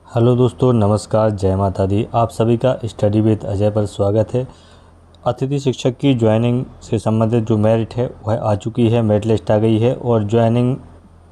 Hello दोस्तों, नमस्कार, जय माता दी। आप सभी का स्टडी विद अजय पर स्वागत है। अतिथि शिक्षक की ज्वाइनिंग से संबंधित जो मेरिट है वह आ चुकी है, मेरिट लिस्ट आ गई है और ज्वाइनिंग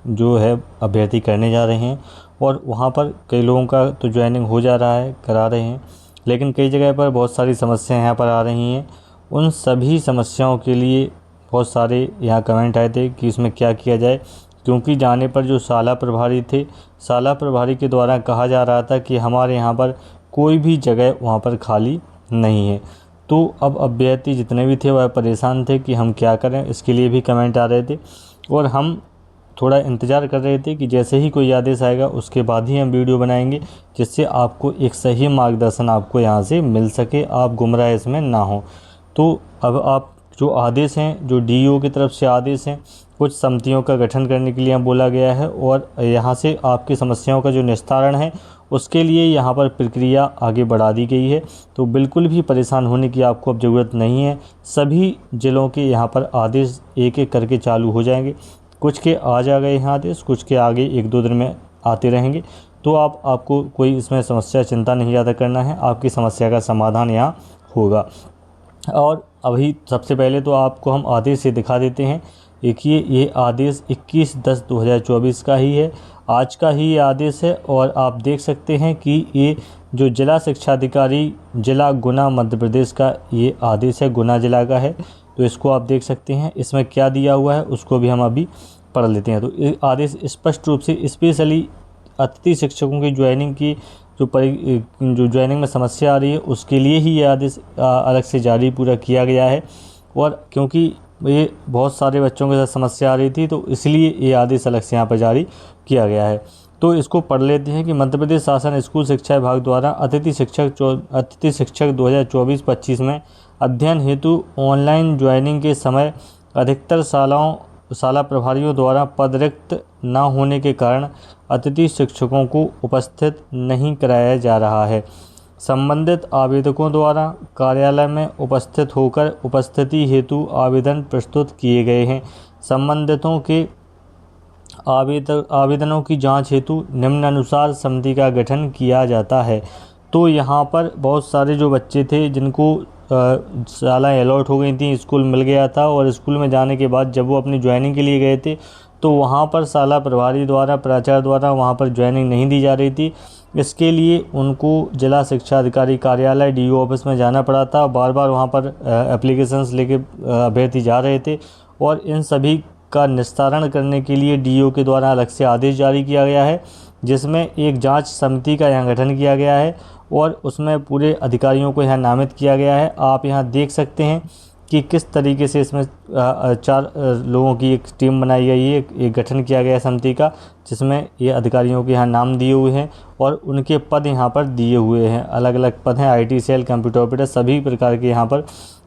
जो है अभ्यर्थी करने जा रहे हैं। और वहां पर कई लोगों का तो ज्वाइनिंग हो जा रहा है, करा रहे हैं, लेकिन कई जगह पर बहुत सारी समस्याएं यहाँ पर आ रही हैं। उन सभी समस्याओं के लिए बहुत सारे यहाँ कमेंट आए थे कि इसमें क्या किया जाए, क्योंकि जाने पर जो शाला प्रभारी थे, शाला प्रभारी के द्वारा कहा जा रहा था कि हमारे यहाँ पर कोई भी जगह वहाँ पर खाली नहीं है। तो अब अभ्यर्थी जितने भी थे वह परेशान थे कि हम क्या करें। इसके लिए भी कमेंट आ रहे थे और हम थोड़ा इंतज़ार कर रहे थे कि जैसे ही कोई आदेश आएगा उसके बाद ही हम वीडियो बनाएंगे, जिससे आपको एक सही मार्गदर्शन आपको यहाँ से मिल सके, आप गुमराह इसमें ना हो। तो अब आप जो आदेश हैं, जो डीईओ की तरफ से आदेश हैं, कुछ समितियों का गठन करने के लिए बोला गया है और यहाँ से आपकी समस्याओं का जो निस्तारण है उसके लिए यहाँ पर प्रक्रिया आगे बढ़ा दी गई है। तो बिल्कुल भी परेशान होने की आपको अब ज़रूरत नहीं है। सभी ज़िलों के यहाँ पर आदेश एक एक करके चालू हो जाएंगे। कुछ के आज आ गए हैं आदेश, कुछ के आगे 1-2 दिन में आते रहेंगे। तो आपको कोई इसमें समस्या चिंता नहीं ज़्यादा करना है, आपकी समस्या का समाधान यहाँ होगा। और अभी सबसे पहले तो आपको हम आदेश से दिखा देते हैं। देखिए, ये आदेश 21/10/2024 का ही है, आज का ही ये आदेश है। और आप देख सकते हैं कि ये जो जिला शिक्षा अधिकारी जिला गुना मध्य प्रदेश का ये आदेश है, गुना जिला का है। तो इसको आप देख सकते हैं, इसमें क्या दिया हुआ है उसको भी हम अभी पढ़ लेते हैं। तो ये आदेश स्पष्ट रूप से स्पेशली अतिथि शिक्षकों की ज्वाइनिंग की जो ज्वाइनिंग में समस्या आ रही है उसके लिए ही ये आदेश अलग से जारी पूरा किया गया है। और क्योंकि ये बहुत सारे बच्चों के साथ समस्या आ रही थी तो इसलिए ये आदेश अलग से यहाँ पर जारी किया गया है। तो इसको पढ़ लेते हैं कि मध्य प्रदेश शासन स्कूल शिक्षा विभाग द्वारा अतिथि शिक्षक 2024-25 में अध्ययन हेतु ऑनलाइन ज्वाइनिंग के समय अधिकतर शाला प्रभारियों द्वारा पद रिक्त न होने के कारण अतिथि शिक्षकों को उपस्थित नहीं कराया जा रहा है। संबंधित आवेदकों द्वारा कार्यालय में उपस्थित होकर उपस्थिति हेतु आवेदन प्रस्तुत किए गए हैं। संबंधितों के आवेदनों की जांच हेतु निम्नानुसार समिति का गठन किया जाता है। तो यहाँ पर बहुत सारे जो बच्चे थे जिनको शालाएँ अलॉट हो गई थी, स्कूल मिल गया था और स्कूल में जाने के बाद जब वो अपनी ज्वाइनिंग के लिए गए थे तो वहाँ पर शाला प्रभारी द्वारा, प्राचार्य द्वारा वहाँ पर ज्वाइनिंग नहीं दी जा रही थी। इसके लिए उनको जिला शिक्षा अधिकारी कार्यालय डीईओ ऑफिस में जाना पड़ा था। बार बार वहाँ पर एप्लीकेशंस लेके अभ्यर्थी जा रहे थे और इन सभी का निस्तारण करने के लिए डीईओ के द्वारा अलग से आदेश जारी किया गया है, जिसमें एक जांच समिति का यहाँ गठन किया गया है और उसमें पूरे अधिकारियों को यहाँ नामित किया गया है। आप यहाँ देख सकते हैं कि किस तरीके से इसमें 4 लोगों की एक टीम बनाई गई है, एक गठन किया गया है समिति का, जिसमें ये अधिकारियों के यहाँ नाम दिए हुए हैं और उनके पद यहाँ पर दिए हुए हैं। अलग अलग पद हैं, आईटी सेल, कंप्यूटर ऑपरेटर, सभी प्रकार के यहाँ पर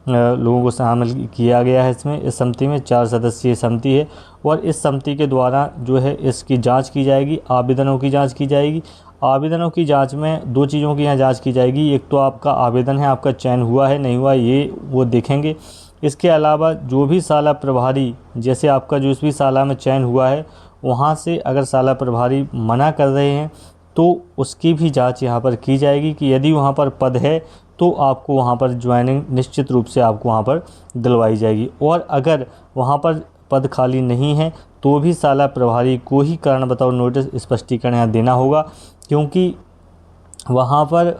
लोगों को शामिल किया गया है। इसमें इस समिति में 4 सदस्यीय समिति है और इस समिति के द्वारा जो है इसकी जाँच की जाएगी, आवेदनों की जाँच की जाएगी। आवेदनों की जांच में 2 चीज़ों की यहाँ जांच की जाएगी। एक तो आपका आवेदन है, आपका चयन हुआ है नहीं हुआ ये वो देखेंगे। इसके अलावा जो भी शाला प्रभारी, जैसे आपका जो भी शाला में चयन हुआ है वहाँ से अगर शाला प्रभारी मना कर रहे हैं तो उसकी भी जांच यहाँ पर की जाएगी कि यदि वहाँ पर पद है तो आपको वहाँ पर ज्वाइनिंग निश्चित रूप से आपको वहाँ पर दिलवाई जाएगी। और अगर वहाँ पर पद खाली नहीं है तो भी शाला प्रभारी को ही कारण बताओ नोटिस स्पष्टीकरण यहाँ देना होगा, क्योंकि वहाँ पर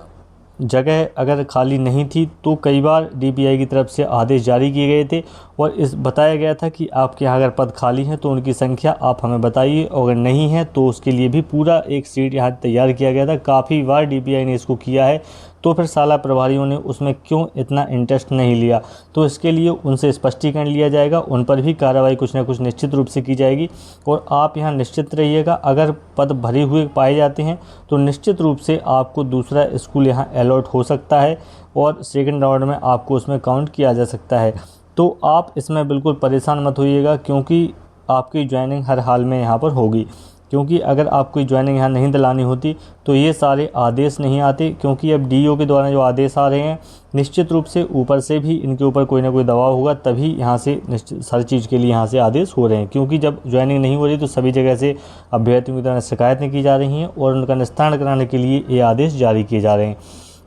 जगह अगर खाली नहीं थी तो कई बार डीपीआई की तरफ से आदेश जारी किए गए थे और इस बताया गया था कि आपके यहाँ अगर पद खाली हैं तो उनकी संख्या आप हमें बताइए, और अगर नहीं है तो उसके लिए भी पूरा एक सीट यहाँ तैयार किया गया था। काफ़ी बार डीपीआई ने इसको किया है, तो फिर शाला प्रभारियों ने उसमें क्यों इतना इंटरेस्ट नहीं लिया। तो इसके लिए उनसे स्पष्टीकरण लिया जाएगा, उन पर भी कार्रवाई कुछ ना कुछ निश्चित रूप से की जाएगी। और आप यहाँ निश्चित रहिएगा, अगर पद भरे हुए पाए जाते हैं तो निश्चित रूप से आपको दूसरा स्कूल यहाँ अलॉट हो सकता है और सेकंड राउंड में आपको उसमें काउंट किया जा सकता है। तो आप इसमें बिल्कुल परेशान मत होइएगा, क्योंकि आपकी ज्वाइनिंग हर हाल में यहाँ पर होगी। क्योंकि अगर आपको ज्वाइनिंग यहाँ नहीं दिलानी होती तो ये सारे आदेश नहीं आते, क्योंकि अब डीईओ के द्वारा जो आदेश आ रहे हैं निश्चित रूप से ऊपर से भी इनके ऊपर कोई ना कोई दबाव होगा, तभी यहाँ से निश्चित हर चीज़ के लिए यहाँ से आदेश हो रहे हैं। क्योंकि जब ज्वाइनिंग नहीं हो रही तो सभी जगह से अभ्यर्थियों की तरह शिकायतें की जा रही हैं और उनका निस्तारण कराने के लिए ये आदेश जारी किए जा रहे हैं।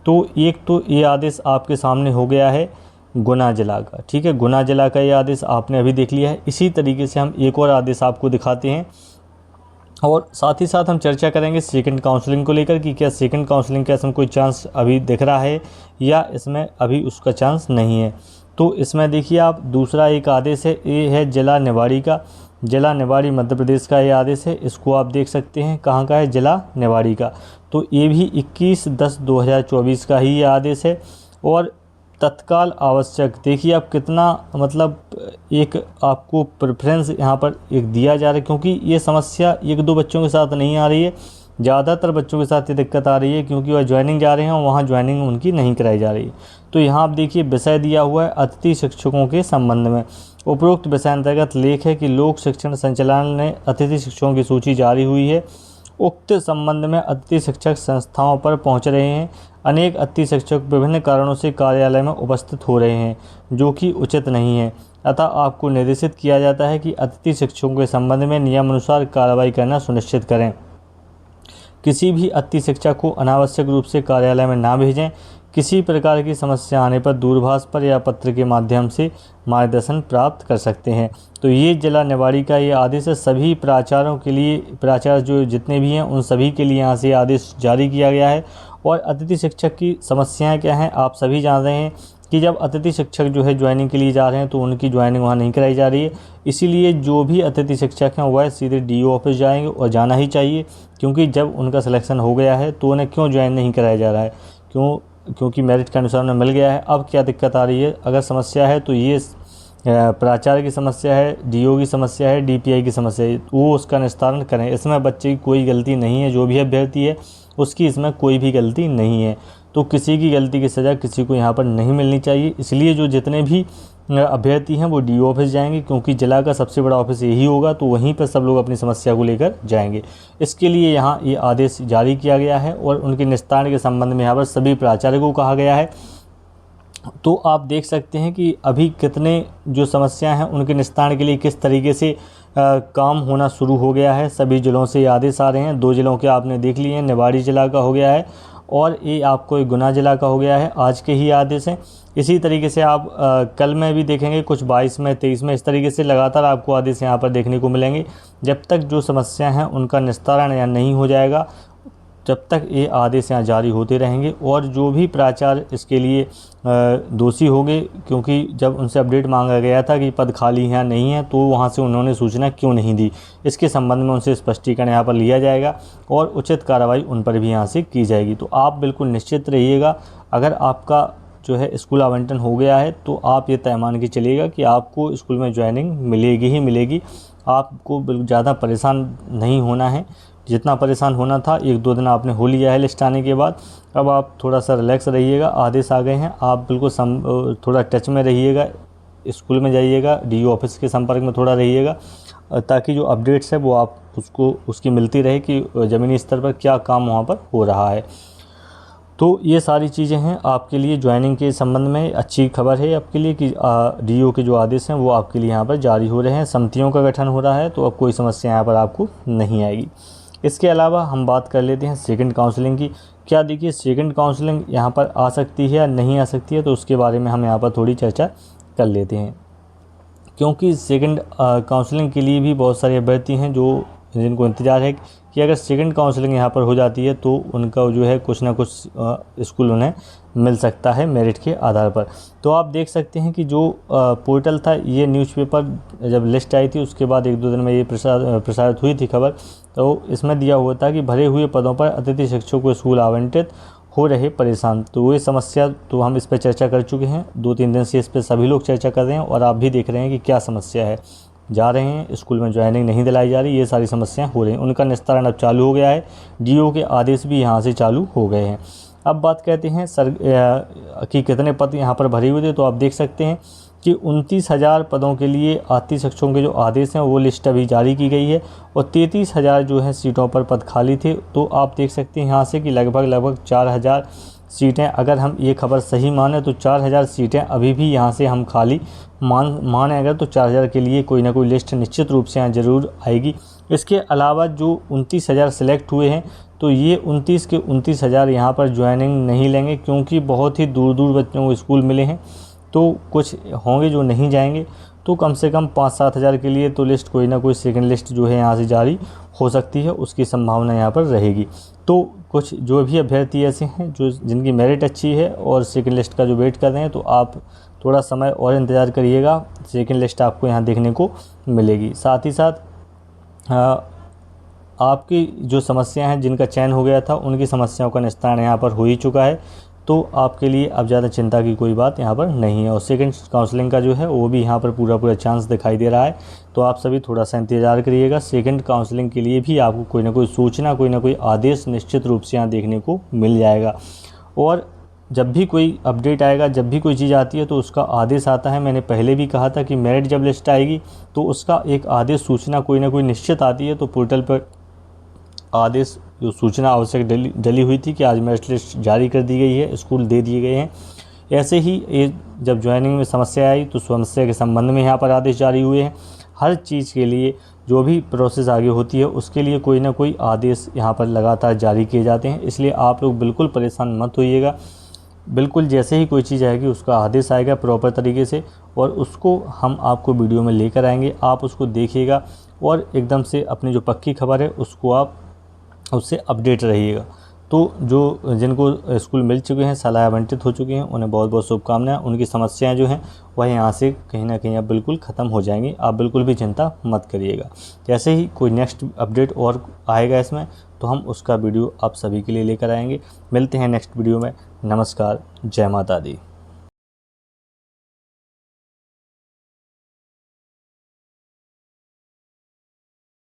तो एक तो ये आदेश आपके सामने हो गया है गुना जिला का, ठीक है, गुना जिला का ये आदेश आपने अभी देख लिया है। इसी तरीके से हम एक और आदेश आपको दिखाते हैं और साथ ही साथ हम चर्चा करेंगे सेकंड काउंसलिंग को लेकर कि क्या सेकंड काउंसलिंग का इसमें कोई चांस अभी दिख रहा है या इसमें अभी उसका चांस नहीं है। तो इसमें देखिए आप दूसरा एक आदेश है, ये है जिला निवाड़ी का, जिला निवाड़ी मध्य प्रदेश का ये आदेश है। इसको आप देख सकते हैं कहाँ का है, जिला निवाड़ी का। तो ये भी 21/10/2024 का ही ये आदेश है। और तत्काल आवश्यक, देखिए आप कितना मतलब एक आपको प्रेफरेंस यहाँ पर एक दिया जा रहा है, क्योंकि ये समस्या एक दो बच्चों के साथ नहीं आ रही है, ज़्यादातर बच्चों के साथ ये दिक्कत आ रही है क्योंकि वह ज्वाइनिंग जा रहे हैं और वहाँ ज्वाइनिंग उनकी नहीं कराई जा रही है। तो यहाँ आप देखिए विषय दिया हुआ है अतिथि शिक्षकों के संबंध में। उपरोक्त विषय अंतर्गत लेख है कि लोक शिक्षण संचालनालय ने अतिथि शिक्षकों की सूची जारी हुई है। उक्त संबंध में अतिथि शिक्षक संस्थाओं पर पहुंच रहे हैं। अनेक अतिथि शिक्षक विभिन्न कारणों से कार्यालय में उपस्थित हो रहे हैं, जो कि उचित नहीं है। अतः आपको निर्देशित किया जाता है कि अतिथि शिक्षकों के संबंध में नियमानुसार कार्रवाई करना सुनिश्चित करें। किसी भी अतिथि शिक्षक को अनावश्यक रूप से कार्यालय में ना भेजें। किसी प्रकार की समस्या आने पर दूरभाष पर या पत्र के माध्यम से मार्गदर्शन प्राप्त कर सकते हैं। तो ये जिला निवाड़ी का ये आदेश है। सभी प्राचार्यों के लिए, प्राचार्य जो जितने भी हैं उन सभी के लिए यहाँ से आदेश जारी किया गया है। और अतिथि शिक्षक की समस्याएं क्या हैं आप सभी जान रहे हैं कि जब अतिथि शिक्षक जो है ज्वाइनिंग के लिए जा रहे हैं तो उनकी ज्वाइनिंग वहाँ नहीं कराई जा रही है। इसीलिए जो भी अतिथि शिक्षक हैं वह सीधे डीईओ ऑफिस जाएंगे और जाना ही चाहिए, क्योंकि जब उनका सिलेक्शन हो गया है तो उन्हें क्यों ज्वाइन नहीं कराया जा रहा है, क्योंकि मेरिट के अनुसार उन्हें मिल गया है। अब क्या दिक्कत आ रही है, अगर समस्या है तो ये प्राचार्य की समस्या है, डीईओ की समस्या है, डीपीआई की समस्या है, वो उसका निस्तारण करें। इसमें बच्चे की कोई गलती नहीं है, जो भी अभ्यर्थी है उसकी इसमें कोई भी गलती नहीं है। तो किसी की गलती की सज़ा किसी को यहाँ पर नहीं मिलनी चाहिए। इसलिए जो जितने भी अभ्यर्थी हैं वो डीईओ ऑफिस जाएंगे, क्योंकि जिला का सबसे बड़ा ऑफिस यही होगा, तो वहीं पर सब लोग अपनी समस्या को लेकर जाएंगे। इसके लिए यहाँ ये आदेश जारी किया गया है और उनके निस्तारण के संबंध में यहाँ पर सभी प्राचार्य को कहा गया है। तो आप देख सकते हैं कि अभी कितने जो समस्या हैं उनके निस्तारण के लिए किस तरीके से काम होना शुरू हो गया है। सभी जिलों से आदेश आ रहे हैं। 2 जिलों के आपने देख लिए हैं, निवाड़ी जिला का हो गया है और ये आपको गुना जिला का हो गया है। आज के ही आदेश हैं। इसी तरीके से आप कल में भी देखेंगे, कुछ 22 में, 23 में, इस तरीके से लगातार आपको आदेश यहाँ पर देखने को मिलेंगे। जब तक जो समस्या हैं उनका निस्तारण या नहीं हो जाएगा, जब तक ये आदेश यहाँ जारी होते रहेंगे। और जो भी प्राचार्य इसके लिए दोषी होंगे, क्योंकि जब उनसे अपडेट मांगा गया था कि पद खाली हैं या नहीं है, तो वहाँ से उन्होंने सूचना क्यों नहीं दी, इसके संबंध में उनसे स्पष्टीकरण यहाँ पर लिया जाएगा और उचित कार्रवाई उन पर भी यहाँ से की जाएगी। तो आप बिल्कुल निश्चित रहिएगा, अगर आपका जो है स्कूल आवंटन हो गया है तो आप ये तय मान के चलिएगा कि आपको स्कूल में ज्वाइनिंग मिलेगी ही मिलेगी। आपको ज़्यादा परेशान नहीं होना है। जितना परेशान होना था 1-2 दिन आपने हो लिया है लिस्ट आने के बाद, अब आप थोड़ा सा रिलैक्स रहिएगा। आदेश आ गए हैं, आप बिल्कुल थोड़ा टच में रहिएगा, स्कूल में जाइएगा, डीईओ ऑफिस के संपर्क में थोड़ा रहिएगा, ताकि जो अपडेट्स है वो आप उसकी मिलती रहे कि ज़मीनी स्तर पर क्या काम वहाँ पर हो रहा है। तो ये सारी चीज़ें हैं आपके लिए ज्वाइनिंग के संबंध में। अच्छी खबर है आपके लिए कि डीईओ के जो आदेश हैं वो आपके लिए यहाँ पर जारी हो रहे हैं। समितियों का गठन हो रहा है, तो अब कोई समस्या यहाँ पर आपको नहीं आएगी। इसके अलावा हम बात कर लेते हैं सेकंड काउंसलिंग की। क्या देखिए सेकंड काउंसलिंग यहाँ पर आ सकती है या नहीं आ सकती है, तो उसके बारे में हम यहाँ पर थोड़ी चर्चा कर लेते हैं। क्योंकि सेकंड काउंसलिंग के लिए भी बहुत सारे अभ्यर्थी हैं जिनको इंतज़ार है कि अगर सेकंड काउंसलिंग यहाँ पर हो जाती है तो उनका जो है कुछ ना कुछ स्कूल उन्हें मिल सकता है मेरिट के आधार पर। तो आप देख सकते हैं कि जो पोर्टल था, ये न्यूज़पेपर जब लिस्ट आई थी उसके बाद 1-2 दिन में ये प्रसारित हुई थी खबर, तो इसमें दिया हुआ था कि भरे हुए पदों पर अतिथि शिक्षकों को स्कूल आवंटित हो रहे परेशान। तो ये समस्या, तो हम इस पर चर्चा कर चुके हैं, 2-3 दिन से इस पर सभी लोग चर्चा कर रहे हैं और आप भी देख रहे हैं कि क्या समस्या है। जा रहे हैं स्कूल में ज्वाइनिंग नहीं दिलाई जा रही, ये सारी समस्याएं हो रही हैं। उनका निस्तारण अब चालू हो गया है, डीईओ के आदेश भी यहाँ से चालू हो गए हैं। अब बात कहते हैं कि कितने पद यहाँ पर भरे हुए थे। तो आप देख सकते हैं कि 29,000 पदों के लिए अतिथि शिक्षकों के जो आदेश हैं वो लिस्ट अभी जारी की गई है और 33,000 जो है सीटों पर पद खाली थे। तो आप देख सकते हैं यहाँ से कि लगभग 4,000 सीटें, अगर हम ये खबर सही माने तो 4,000 सीटें अभी भी यहाँ से हम खाली माने अगर तो 4,000 के लिए कोई ना कोई लिस्ट निश्चित रूप से यहाँ ज़रूर आएगी। इसके अलावा जो 29,000 सेलेक्ट हुए हैं तो ये 29 के 29,000 यहाँ पर ज्वाइनिंग नहीं लेंगे, क्योंकि बहुत ही दूर दूर बच्चों को स्कूल मिले हैं। तो कुछ होंगे जो नहीं जाएंगे, तो कम से कम 5-7 हज़ार के लिए तो लिस्ट कोई ना कोई सेकंड लिस्ट जो है यहाँ से जारी हो सकती है, उसकी संभावना यहाँ पर रहेगी। तो कुछ जो भी अभ्यर्थी ऐसे हैं जो जिनकी मेरिट अच्छी है और सेकंड लिस्ट का जो वेट कर रहे हैं, तो आप थोड़ा समय और इंतज़ार करिएगा, सेकंड लिस्ट आपको यहाँ देखने को मिलेगी। साथ ही साथ आपकी जो समस्या हैं जिनका चयन हो गया था उनकी समस्याओं का निस्तारण यहाँ पर हो ही चुका है, तो आपके लिए अब ज़्यादा चिंता की कोई बात यहाँ पर नहीं है। और सेकंड काउंसलिंग का जो है वो भी यहाँ पर पूरा चांस दिखाई दे रहा है। तो आप सभी थोड़ा सा इंतज़ार करिएगा, सेकंड काउंसलिंग के लिए भी आपको कोई ना कोई सूचना, कोई ना कोई आदेश निश्चित रूप से यहाँ देखने को मिल जाएगा। और जब भी कोई अपडेट आएगा, जब भी कोई चीज़ आती है तो उसका आदेश आता है। मैंने पहले भी कहा था कि मेरिट जब लिस्ट आएगी तो उसका एक आदेश सूचना कोई ना कोई निश्चित आती है। तो पोर्टल पर आदेश जो सूचना आवश्यक डली हुई थी कि आज मेरिट लिस्ट जारी कर दी गई है, स्कूल दे दिए गए हैं। ऐसे ही ये जब ज्वाइनिंग में समस्या आई तो समस्या के संबंध में यहाँ पर आदेश जारी हुए हैं। हर चीज़ के लिए जो भी प्रोसेस आगे होती है उसके लिए कोई ना कोई आदेश यहाँ पर लगातार जारी किए जाते हैं। इसलिए आप लोग बिल्कुल परेशान मत होइएगा। बिल्कुल जैसे ही कोई चीज़ आएगी उसका आदेश आएगा प्रॉपर तरीके से और उसको हम आपको वीडियो में लेकर आएंगे। आप उसको देखिएगा और एकदम से अपनी जो पक्की खबर है उसको आप उससे अपडेट रहिएगा। तो जो जिनको स्कूल मिल चुके हैं, सलाह आवंटित हो चुकी हैं, उन्हें बहुत बहुत शुभकामनाएं। उनकी समस्याएं जो हैं वह यहाँ से कहीं ना कहीं अब बिल्कुल ख़त्म हो जाएंगी। आप बिल्कुल भी चिंता मत करिएगा। जैसे ही कोई नेक्स्ट अपडेट और आएगा इसमें तो हम उसका वीडियो आप सभी के लिए लेकर आएंगे। मिलते हैं नेक्स्ट वीडियो में। नमस्कार, जय माता दी।